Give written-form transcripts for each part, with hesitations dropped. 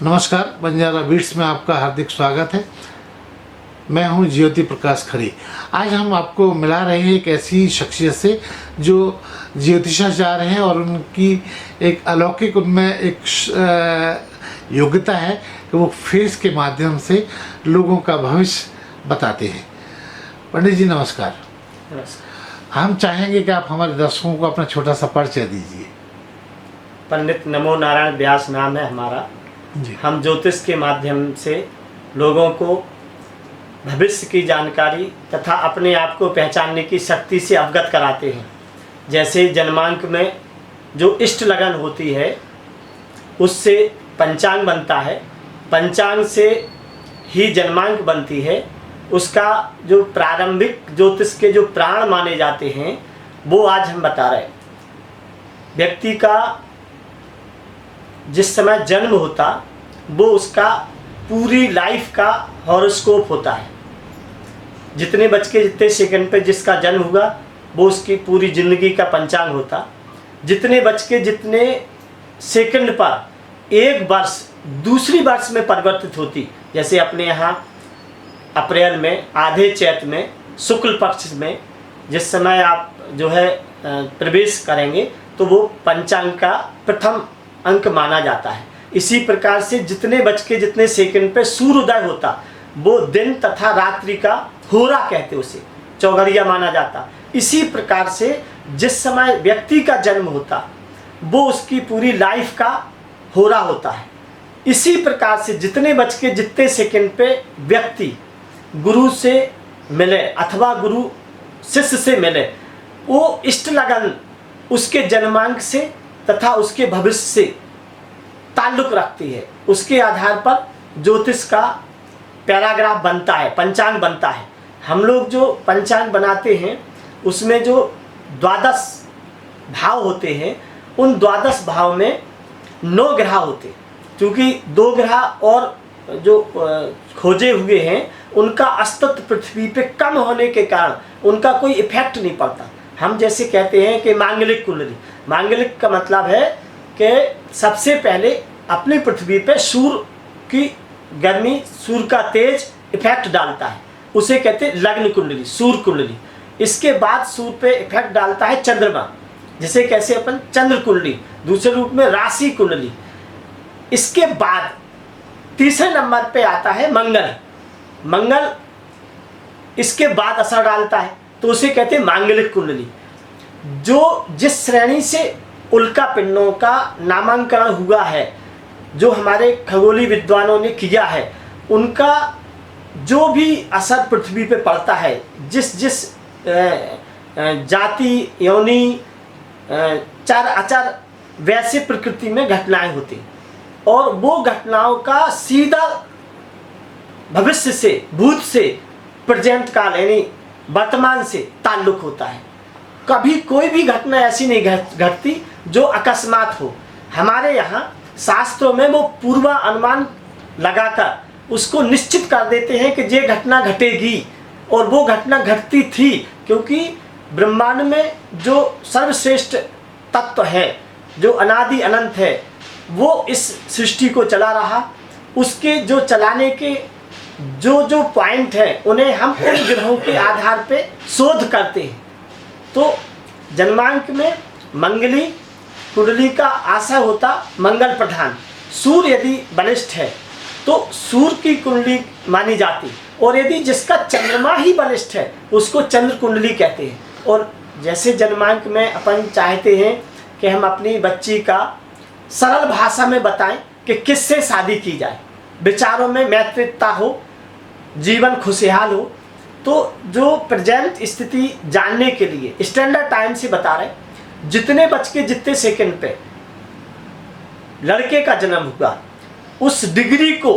नमस्कार, बंजारा बीट्स में आपका हार्दिक स्वागत है। मैं हूं ज्योति प्रकाश खरी। आज हम आपको मिला रहे हैं एक ऐसी शख्सियत से जो ज्योतिषाचार्य हैं और उनकी एक अलौकिक उनमें एक योग्यता है कि वो फेस के माध्यम से लोगों का भविष्य बताते हैं। पंडित जी नमस्कार। नमस्कार। हम चाहेंगे कि आप हमारे दर्शकों को अपना छोटा सा परिचय दीजिए। पंडित नमो नारायण व्यास नाम है हमारा जी। हम ज्योतिष के माध्यम से लोगों को भविष्य की जानकारी तथा अपने आप को पहचानने की शक्ति से अवगत कराते हैं। जैसे जन्मांक में जो इष्ट लगन होती है उससे पंचांग बनता है, पंचांग से ही जन्मांक बनती है। उसका जो प्रारंभिक ज्योतिष के जो प्राण माने जाते हैं वो आज हम बता रहे हैं। व्यक्ति का जिस समय जन्म होता वो उसका पूरी लाइफ का हॉरोस्कोप होता है। जितने बज के जितने सेकंड पे जिसका जन्म हुआ वो उसकी पूरी ज़िंदगी का पंचांग होता। जितने बज के जितने सेकंड पर एक वर्ष दूसरी वर्ष में परिवर्तित होती। जैसे अपने यहाँ अप्रैल में आधे चैत में शुक्ल पक्ष में जिस समय आप जो है प्रवेश करेंगे तो वो पंचांग का प्रथम अंक माना जाता है। इसी प्रकार से जितने बज के जितने सेकंड पे सूर्योदय होता वो दिन तथा रात्रि का होरा कहते, उसे चौघड़िया माना जाता। इसी प्रकार से जिस समय व्यक्ति का जन्म होता वो उसकी पूरी लाइफ का होरा होता है। इसी प्रकार से जितने बज के जितने सेकंड पे व्यक्ति गुरु से मिले अथवा गुरु शिष्य से मिले वो इष्ट लगन उसके जन्मांक से तथा उसके भविष्य से ताल्लुक रखती है। उसके आधार पर ज्योतिष का पैराग्राफ बनता है, पंचांग बनता है। हम लोग जो पंचांग बनाते हैं उसमें जो 12 भाव होते हैं उन 12 भाव में 9 ग्रह होते हैं। क्योंकि 2 ग्रह और जो खोजे हुए हैं उनका अस्तित्व पृथ्वी पे कम होने के कारण उनका कोई इफेक्ट नहीं पड़ता। हम जैसे कहते हैं कि मांगलिक कुंडली, मांगलिक का मतलब है कि सबसे पहले अपनी पृथ्वी पे सूर्य की गर्मी, सूर्य का तेज इफेक्ट डालता है, उसे कहते हैं लग्न कुंडली, सूर्य कुंडली। इसके बाद सूर्य पे इफेक्ट डालता है चंद्रमा, जिसे कैसे अपन चंद्र कुंडली, दूसरे रूप में राशि कुंडली। इसके बाद तीसरे नंबर पे आता है मंगल। मंगल इसके बाद असर डालता है तो उसे कहते हैं मांगलिक कुंडली। जो जिस श्रेणी से उल्का पिंडों का नामांकन हुआ है, जो हमारे खगोलीय विद्वानों ने किया है, उनका जो भी असर पृथ्वी पे पड़ता है, जिस जिस जाति योनि चर अचर वैसे प्रकृति में घटनाएं होती और वो घटनाओं का सीधा भविष्य से, भूत से, प्रेजेंट काल यानी वर्तमान से ताल्लुक होता है। कभी कोई भी घटना ऐसी नहीं घटती जो अकस्मात हो। हमारे यहाँ शास्त्रों में वो पूर्वानुमान लगाकर उसको निश्चित कर देते हैं कि ये घटना घटेगी और वो घटना घटती थी। क्योंकि ब्रह्मांड में जो सर्वश्रेष्ठ तत्व है, जो अनादि अनंत है, वो इस सृष्टि को चला रहा। उसके जो चलाने के जो पॉइंट है उन्हें हम उन ग्रहों के आधार पे शोध करते हैं। तो जन्मांक में मंगली कुंडली का आशय होता मंगल प्रधान। सूर्य यदि बलिष्ठ है तो सूर्य की कुंडली मानी जाती, और यदि जिसका चंद्रमा ही बलिष्ठ है उसको चंद्र कुंडली कहते हैं। और जैसे जन्मांक में अपन चाहते हैं कि हम अपनी बच्ची का सरल भाषा में बताएं कि किससे शादी की जाए, विचारों में मैत्रिता हो, जीवन खुशहाल हो, तो जो प्रेजेंट स्थिति जानने के लिए स्टैंडर्ड टाइम से बता रहे, जितने बज के जितने सेकंड पे लड़के का जन्म हुआ उस डिग्री को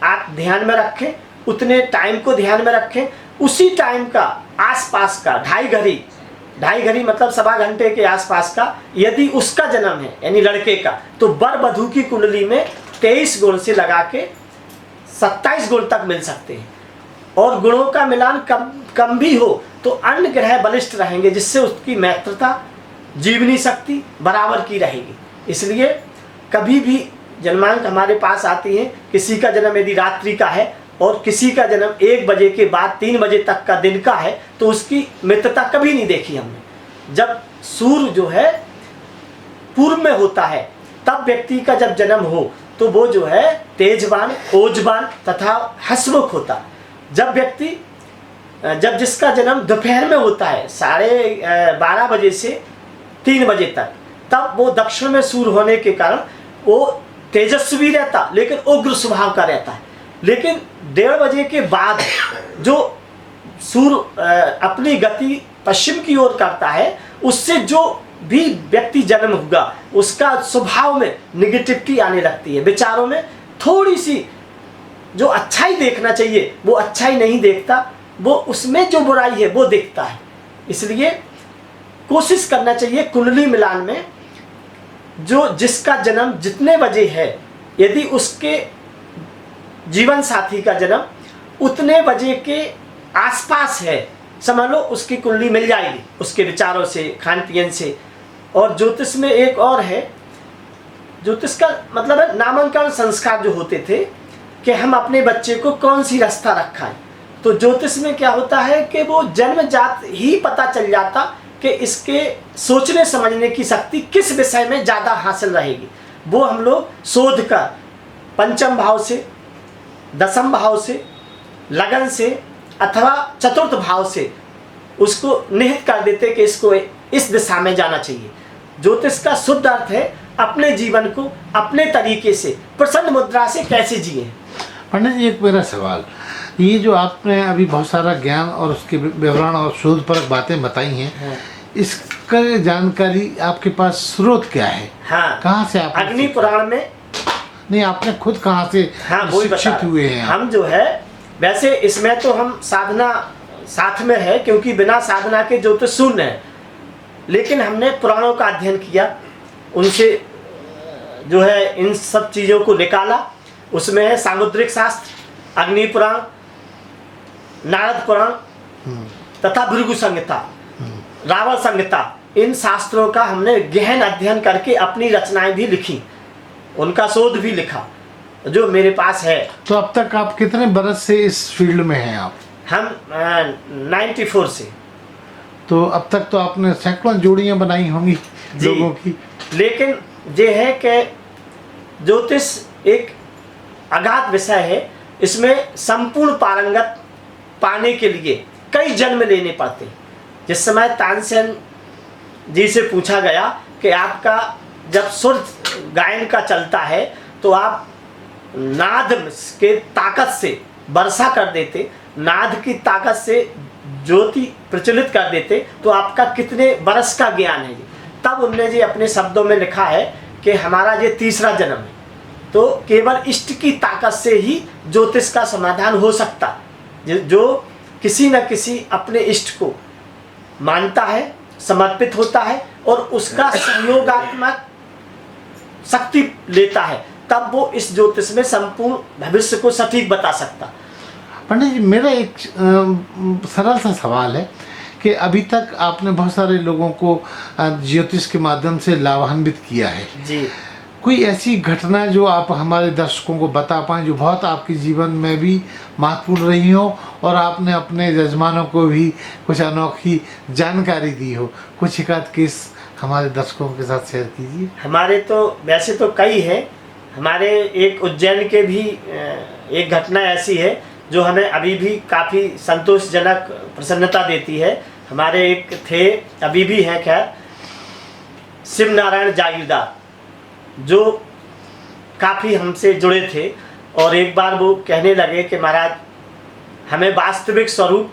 आप ध्यान में रखें, उतने टाइम को ध्यान में रखें। उसी टाइम का आसपास का 2.5 घड़ी मतलब 1.25 घंटे के आसपास का यदि उसका जन्म है यानी लड़के का, तो वर वधू की कुंडली में 23 गुण से लगा के 27 गुण तक मिल सकते हैं। और गुणों का मिलान कम भी हो तो अन्य ग्रह बलिष्ठ रहेंगे, जिससे उसकी मैत्रता, जीवनी शक्ति बराबर की रहेगी। इसलिए कभी भी जन्मांक हमारे पास आती हैं। किसी का जन्म यदि रात्रि का है और किसी का जन्म 1 बजे के बाद 3 बजे तक का दिन का है, तो उसकी मृत्यता कभी नहीं देखी हमने। जब सूर्य जो है पूर्व में होता है, तब व्यक्ति का जब जन्म हो तो वो जो है तेजवान, ओजवान तथा हंसमुख होता। जब जिसका जन्म दोपहर में होता है 12:30 बजे से 3 बजे तक, तब वो दक्षिण में सूर्य होने के कारण वो तेजस्वी रहता, लेकिन उग्र स्वभाव का रहता है। लेकिन 1:30 बजे के बाद जो सूर्य अपनी गति पश्चिम की ओर करता है, उससे जो भी व्यक्ति जन्म होगा उसका स्वभाव में निगेटिविटी आने लगती है, विचारों में थोड़ी सी जो अच्छाई देखना चाहिए वो अच्छाई नहीं देखता, वो उसमें जो बुराई है वो देखता है। इसलिए कोशिश करना चाहिए कुंडली मिलान में जो जिसका जन्म जितने बजे है, यदि उसके जीवन साथी का जन्म उतने बजे के आसपास है, समझ लो उसकी कुंडली मिल जाएगी उसके विचारों से, खान पीन से। और ज्योतिष में एक और है, ज्योतिष का मतलब है नामांकन संस्कार जो होते थे कि हम अपने बच्चे को कौन सी रास्ता रखा है। तो ज्योतिष में क्या होता है कि वो जन्मजात ही पता चल जाता कि इसके सोचने समझने की शक्ति किस विषय में ज़्यादा हासिल रहेगी। वो हम लोग शोध कर पंचम भाव से, दसम भाव से, लगन से अथवा चतुर्थ भाव से उसको निहित कर देते कि इसको इस दिशा में जाना चाहिए। ज्योतिष का शुद्ध अर्थ है अपने जीवन को अपने तरीके से प्रसन्न मुद्रा से कैसे जिए। पंडित जी, एक मेरा सवाल, ये जो आपने अभी बहुत सारा ज्ञान और उसके विवरण और शोध पर बातें बताई हैं, इसका जानकारी आपके पास स्रोत क्या है? हाँ, कहाँ से आप? अग्नि पुराण में। नहीं, आपने खुद कहाँ से शिक्षित हुए हैं? हम जो है वैसे इसमें तो हम साधना साथ में है, क्योंकि बिना साधना के ज्योतिष शून्य है। लेकिन हमने पुराणों का अध्ययन किया, उनसे जो है इन सब चीज़ों को निकाला। उसमें है सामुद्रिक शास्त्र, अग्नि पुराण, नारद पुराण तथा भृगु संहिता, रावण संहिता। इन शास्त्रों का हमने गहन अध्ययन करके अपनी रचनाएं भी लिखी, उनका शोध भी लिखा जो मेरे पास है। तो अब तक आप कितने बरस से इस फील्ड में हैं आप? हम 94 से। तो अब तक तो आपने सैकड़ों जोड़ियां बनाई होंगी लोगों की। लेकिन ये है कि ज्योतिष एक अगाध विषय है, इसमें संपूर्ण पारंगत पाने के लिए कई जन्म लेने पड़ते। जिस समय तानसेन जी से पूछा गया कि आपका जब सुर गायन का चलता है तो आप नाद के ताकत से वर्षा कर देते, नाद की ताकत से ज्योति प्रचलित कर देते, तो आपका कितने बरस का ज्ञान है। तब उनने जी अपने शब्दों में लिखा है कि हमारा ये तीसरा जन्म है, तो केवल इष्ट की ताकत से ही ज्योतिष का समाधान हो सकता। जो किसी न किसी अपने इष्ट को मानता है, समर्पित होता है और उसका सहयोगात्मक शक्ति लेता है, तब वो इस ज्योतिष में संपूर्ण भविष्य को सटीक बता सकता। पंडित जी, मेरा एक सरल सा सवाल है कि अभी तक आपने बहुत सारे लोगों को ज्योतिष के माध्यम से लाभान्वित किया है जी। कोई ऐसी घटना जो आप हमारे दर्शकों को बता पाएं जो बहुत आपके जीवन में भी महत्वपूर्ण रही हो और आपने अपने यजमानों को भी कुछ अनोखी जानकारी दी हो? कुछ एक आध केस हमारे दर्शकों के साथ शेयर कीजिए। हमारे तो वैसे तो कई हैं। हमारे एक उज्जैन के भी एक घटना ऐसी है जो हमें अभी भी काफ़ी संतोषजनक प्रसन्नता देती है। हमारे एक थे, अभी भी हैं खैर, शिव नारायण जागीरदार, जो काफ़ी हमसे जुड़े थे। और एक बार वो कहने लगे कि महाराज हमें वास्तविक स्वरूप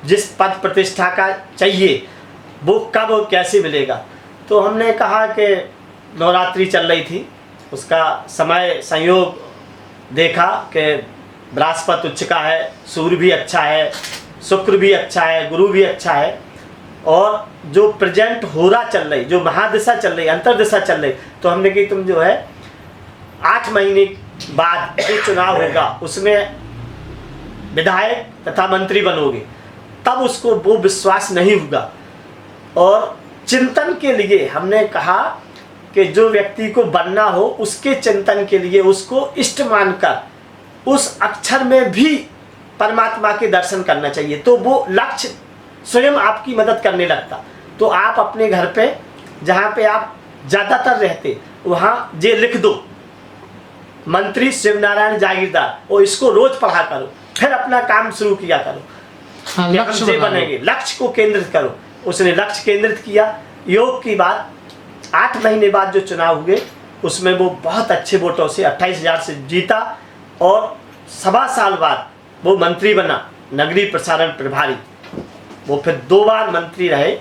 जिस पद प्रतिष्ठा का चाहिए वो कब और कैसे मिलेगा। तो हमने कहा कि नवरात्रि चल रही थी, उसका समय संयोग देखा कि बृहस्पति उच्च का है, सूर्य भी अच्छा है, शुक्र भी अच्छा है, गुरु भी अच्छा है, और जो प्रेजेंट होरा चल रही, जो महादिशा चल रही, अंतरदिशा चल रही, तो हमने कि तुम जो है 8 महीने बाद जो चुनाव होगा उसमें विधायक तथा मंत्री बनोगे, तब उसको वो विश्वास नहीं होगा। और चिंतन के लिए हमने कहा कि जो व्यक्ति को बनना हो उसके चिंतन के लिए उसको इष्ट मानकर उस अक्षर में भी परमात्मा के दर्शन करना चाहिए, तो वो लक्ष्य स्वयं आपकी मदद करने लगता। तो आप अपने घर पे जहाँ पे आप ज़्यादातर रहते वहाँ ये लिख दो, मंत्री शिवनारायण जागीरदार, और इसको रोज पढ़ा करो, फिर अपना काम शुरू किया करो। हाँ, लक्ष्य से बना लो। बनेंगे, लक्ष्य को केंद्रित करो। उसने लक्ष्य केंद्रित किया। योग की बात, 8 महीने बाद जो चुनाव हुए उसमें वो बहुत अच्छे वोटों से 28,000 से जीता, और 1.25 साल बाद वो मंत्री बना, नगरीय प्रसारण प्रभारी। वो फिर 2 बार मंत्री रहे,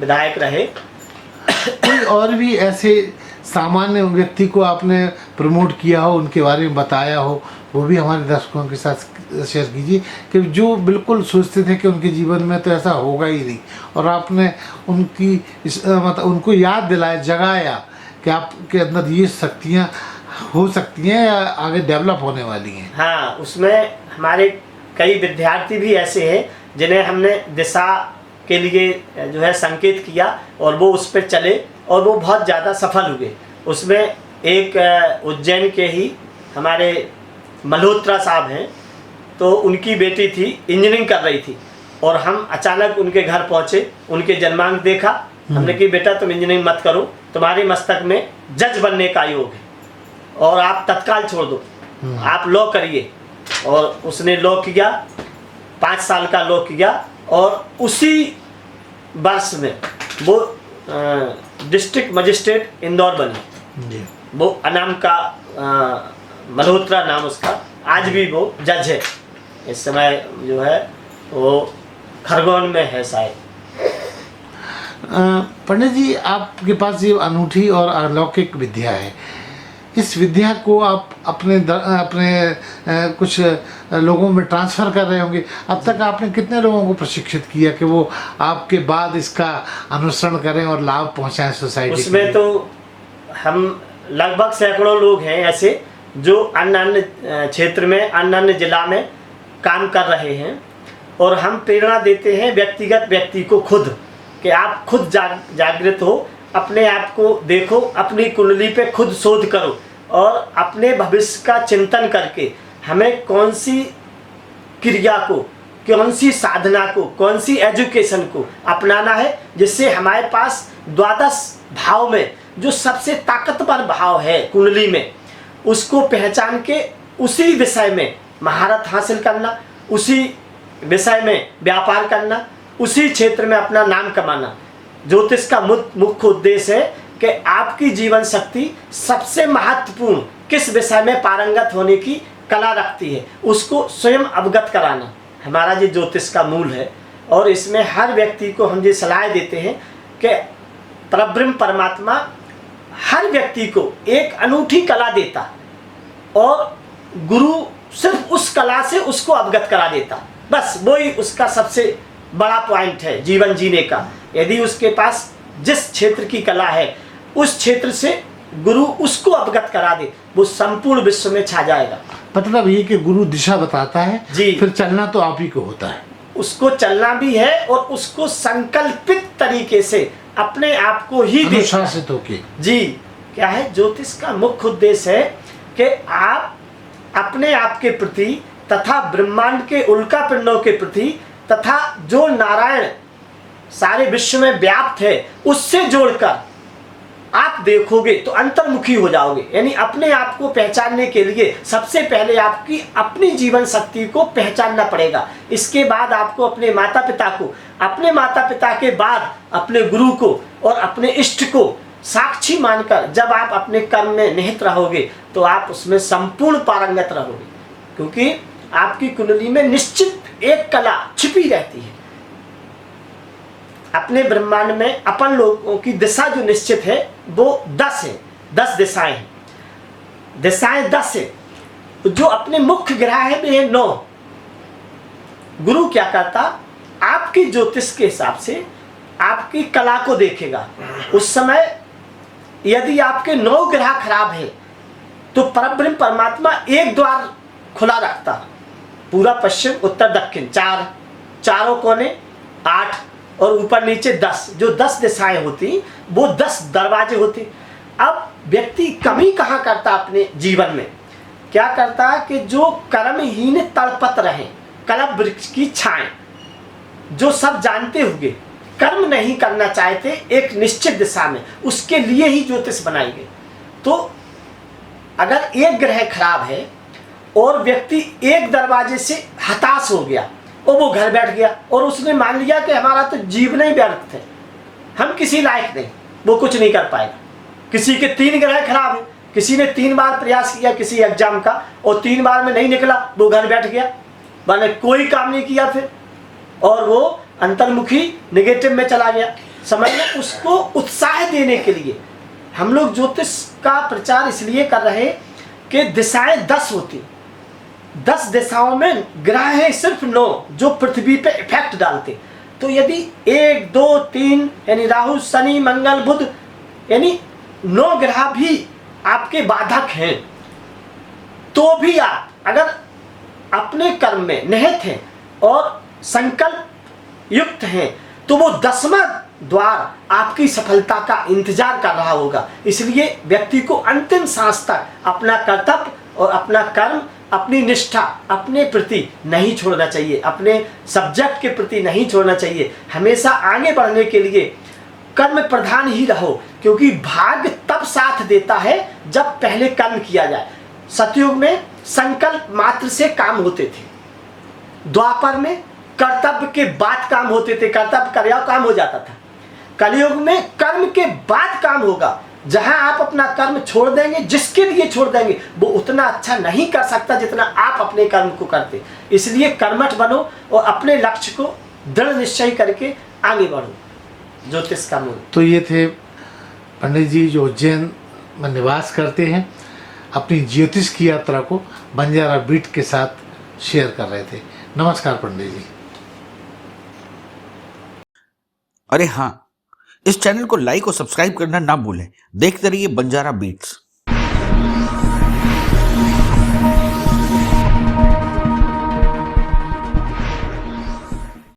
विधायक रहे। कोई और भी ऐसे सामान्य व्यक्ति को आपने प्रमोट किया हो, उनके बारे में बताया हो, वो भी हमारे दर्शकों के साथ शेयर कीजिए, कि जो बिल्कुल सोचते थे कि उनके जीवन में तो ऐसा होगा ही नहीं, और आपने उनकी मतलब उनको याद दिलाया, जगाया कि आपके अंदर ये शक्तियाँ हो सकती हैं या आगे डेवलप होने वाली हैं। हाँ, उसमें हमारे कई विद्यार्थी भी ऐसे हैं जिन्हें हमने दिशा के लिए जो है संकेत किया, और वो उस पर चले और वो बहुत ज़्यादा सफल हुए। उसमें एक उज्जैन के ही हमारे मल्होत्रा साहब हैं, तो उनकी बेटी थी, इंजीनियरिंग कर रही थी, और हम अचानक उनके घर पहुँचे, उनके जन्मांक देखा। हमने कहा बेटा तुम इंजीनियरिंग मत करो, तुम्हारे मस्तक में जज बनने का योग है और आप तत्काल छोड़ दो, आप लॉ करिए। और उसने लॉ किया, 5 साल का लॉ किया, और उसी वर्ष में वो डिस्ट्रिक्ट मजिस्ट्रेट इंदौर बनी। वो अनाम का मल्होत्रा नाम उसका, आज भी वो जज है। इस समय जो है वो खरगोन में है शायद। पंडित जी, आपके पास ये अनूठी और अलौकिक विद्या है, इस विद्या को आप अपने कुछ लोगों में ट्रांसफ़र कर रहे होंगे। अब तक आपने कितने लोगों को प्रशिक्षित किया कि वो आपके बाद इसका अनुसरण करें और लाभ पहुंचाएं सोसाइटी? उसमें तो हम लगभग सैकड़ों लोग हैं ऐसे जो अन्य क्षेत्र में, अन्य जिला में काम कर रहे हैं, और हम प्रेरणा देते हैं व्यक्तिगत व्यक्ति को खुद, कि आप खुद जागृत हो, अपने आप को देखो, अपनी कुंडली पे खुद शोध करो, और अपने भविष्य का चिंतन करके हमें कौन सी क्रिया को, कौन सी साधना को, कौन सी एजुकेशन को अपनाना है, जिससे हमारे पास 12 भाव में जो सबसे ताकतवर भाव है कुंडली में, उसको पहचान के उसी विषय में महारत हासिल करना, उसी विषय में व्यापार करना, उसी क्षेत्र में अपना नाम कमाना। ज्योतिष का मुख्य उद्देश्य है कि आपकी जीवन शक्ति सबसे महत्वपूर्ण किस विषय में पारंगत होने की कला रखती है, उसको स्वयं अवगत कराना हमारा ये ज्योतिष का मूल है। और इसमें हर व्यक्ति को हम ये सलाह देते हैं कि परब्रह्म परमात्मा हर व्यक्ति को एक अनूठी कला देता, और गुरु सिर्फ उस कला से उसको अवगत करा देता। बस वही उसका सबसे बड़ा पॉइंट है जीवन जीने का। यदि उसके पास जिस क्षेत्र की कला है उस क्षेत्र से गुरु उसको अवगत करा दे, वो संपूर्ण विश्व में छा जाएगा। मतलब ये कि गुरु दिशा बताता है जी, फिर चलना तो आप ही को होता है। उसको चलना भी है, और उसको संकल्पित तरीके से अपने आप को ही अनुशासित होके। जी, क्या है ज्योतिष का मुख्य उद्देश्य है कि आप अपने आप के प्रति तथा ब्रह्मांड के उल्का पिंडों के प्रति तथा जो नारायण सारे विश्व में व्याप्त है उससे जोड़कर आप देखोगे तो अंतर्मुखी हो जाओगे। यानी अपने आप को पहचानने के लिए सबसे पहले आपकी अपनी जीवन शक्ति को पहचानना पड़ेगा। इसके बाद आपको अपने माता पिता को, अपने माता पिता के बाद अपने गुरु को और अपने इष्ट को साक्षी मानकर जब आप अपने कर्म में निहित रहोगे तो आप उसमें संपूर्ण पारंगत रहोगे, क्योंकि आपकी कुंडली में निश्चित एक कला छिपी रहती है। अपने ब्रह्मांड में अपन लोगों की दिशा जो निश्चित है वो 10 है, 10 दिशाएं हैं। दिशाएं 10 है, जो अपने मुख्य ग्रह है वे 9। गुरु क्या करता, आपकी ज्योतिष के हिसाब से आपकी कला को देखेगा। उस समय यदि आपके 9 ग्रह खराब है तो परब्रह्म परमात्मा एक द्वार खुला रखता, पूरा पश्चिम उत्तर दक्षिण, चारों कोने 8 और ऊपर नीचे 10, जो 10 दिशाएं होती वो 10 दरवाजे होते। अब व्यक्ति कमी कहाँ करता अपने जीवन में, क्या करता है कि जो कर्महीन तड़पत रहे कलप वृक्ष की छाएं, जो सब जानते हुए कर्म नहीं करना चाहते एक निश्चित दिशा में, उसके लिए ही ज्योतिष बनाई गई। तो अगर एक ग्रह खराब है और व्यक्ति एक दरवाजे से हताश हो गया और वो घर बैठ गया और उसने मान लिया कि हमारा तो जीवन ही व्यर्थ है, हम किसी लायक नहीं, वो कुछ नहीं कर पाएगा। किसी के 3 ग्रह खराब है, किसी ने 3 बार प्रयास किया किसी एग्जाम का और 3 बार में नहीं निकला, वो घर बैठ गया, मैंने कोई काम नहीं किया फिर, और वो अंतर्मुखी नेगेटिव में चला गया। समझ में, उसको उत्साह देने के लिए हम लोग ज्योतिष का प्रचार इसलिए कर रहे हैं कि दिशाएं 10 होती, 10 दिशाओं में ग्रह है सिर्फ 9 जो पृथ्वी पे इफेक्ट डालते। तो यदि 1 2 3 यानी राहु शनि मंगल बुध यानी 9 ग्रह भी आपके बाधक हैं, तो भी आप अगर अपने कर्म में निहित हैं और संकल्प युक्त हैं तो वो 10वां द्वार आपकी सफलता का इंतजार कर रहा होगा। इसलिए व्यक्ति को अंतिम सांस तक अपना कर्तव्य और अपना कर्म, अपनी निष्ठा अपने प्रति नहीं छोड़ना चाहिए, अपने सब्जेक्ट के प्रति नहीं छोड़ना चाहिए। हमेशा आगे बढ़ने के लिए कर्म प्रधान ही रहो, क्योंकि भाग्य तब साथ देता है जब पहले कर्म किया जाए। सतयुग में संकल्प मात्र से काम होते थे, द्वापर में कर्तव्य के बाद काम होते थे, कर्तव्य कर्या काम हो जाता था। कलयुग में कर्म के बाद काम होगा। जहां आप अपना कर्म छोड़ देंगे, जिसके लिए छोड़ देंगे, वो उतना अच्छा नहीं कर सकता जितना आप अपने कर्म को करते। इसलिए कर्मठ बनो और अपने लक्ष्य को दृढ़ निश्चय करके आगे बढ़ो। ज्योतिष का मूल। तो ये थे पंडित जी जो उज्जैन में निवास करते हैं, अपनी ज्योतिष की यात्रा को बंजारा बीट के साथ शेयर कर रहे थे। नमस्कार पंडित जी। अरे हाँ, इस चैनल को लाइक और सब्सक्राइब करना ना भूलें। देखते रहिए बंजारा बीट्स।